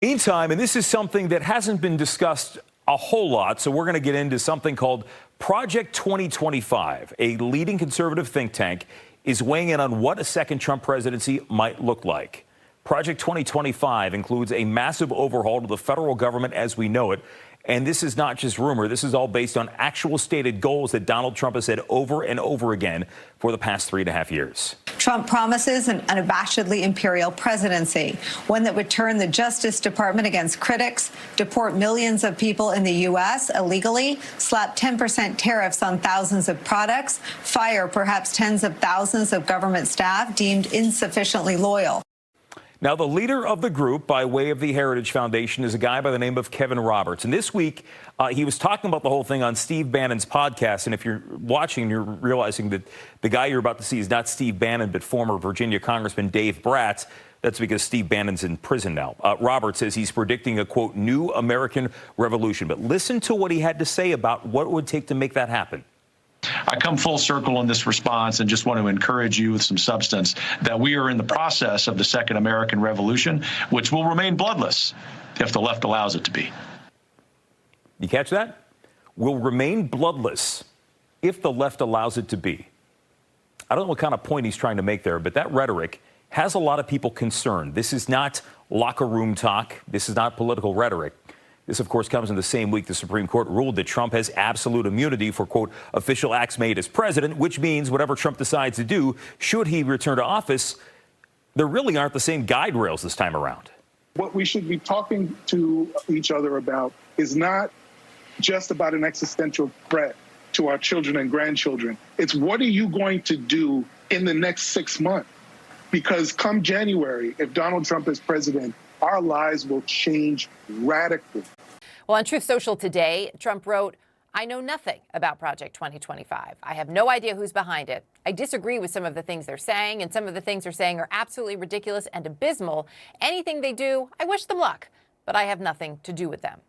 Meantime, and this is something that hasn't been discussed a whole lot, so we're going to get into something called Project 2025. A leading conservative think tank is weighing in on what a second Trump presidency might look like. Project 2025 includes a massive overhaul of the federal government as we know it. And this is not just rumor. This is all based on actual stated goals that Donald Trump has said over and over again for the past 3.5 years. Trump promises an unabashedly imperial presidency, one that would turn the Justice Department against critics, deport millions of people in the U.S. illegally, slap 10% tariffs on thousands of products, fire perhaps tens of thousands of government staff deemed insufficiently loyal. Now, the leader of the group, by way of the Heritage Foundation, is a guy by the name of Kevin Roberts. And this week, he was talking about the whole thing on Steve Bannon's podcast. And if you're watching, you're realizing that the guy you're about to see is not Steve Bannon, but former Virginia Congressman Dave Bratz. That's because Steve Bannon's in prison now. Roberts says he's predicting a, quote, new American revolution. But listen to what he had to say about what it would take to make that happen. I come full circle in this response and just want to encourage you with some substance that we are in the process of the second American Revolution, which will remain bloodless if the left allows it to be. You catch that? Will remain bloodless if the left allows it to be. I don't know what kind of point he's trying to make there, but that rhetoric has a lot of people concerned. This is not locker room talk. This is not political rhetoric. This, of course, comes in the same week the Supreme Court ruled that Trump has absolute immunity for, quote, official acts made as president, which means whatever Trump decides to do, should he return to office, there really aren't the same guide rails this time around. What we should be talking to each other about is not just about an existential threat to our children and grandchildren. It's what are you going to do in the next 6 months? Because come January, if Donald Trump is president, our lives will change radically. Well, on Truth Social today, Trump wrote, "I know nothing about Project 2025. I have no idea who's behind it. I disagree with some of the things they're saying, and some of the things they're saying are absolutely ridiculous and abysmal. Anything they do, I wish them luck, but I have nothing to do with them."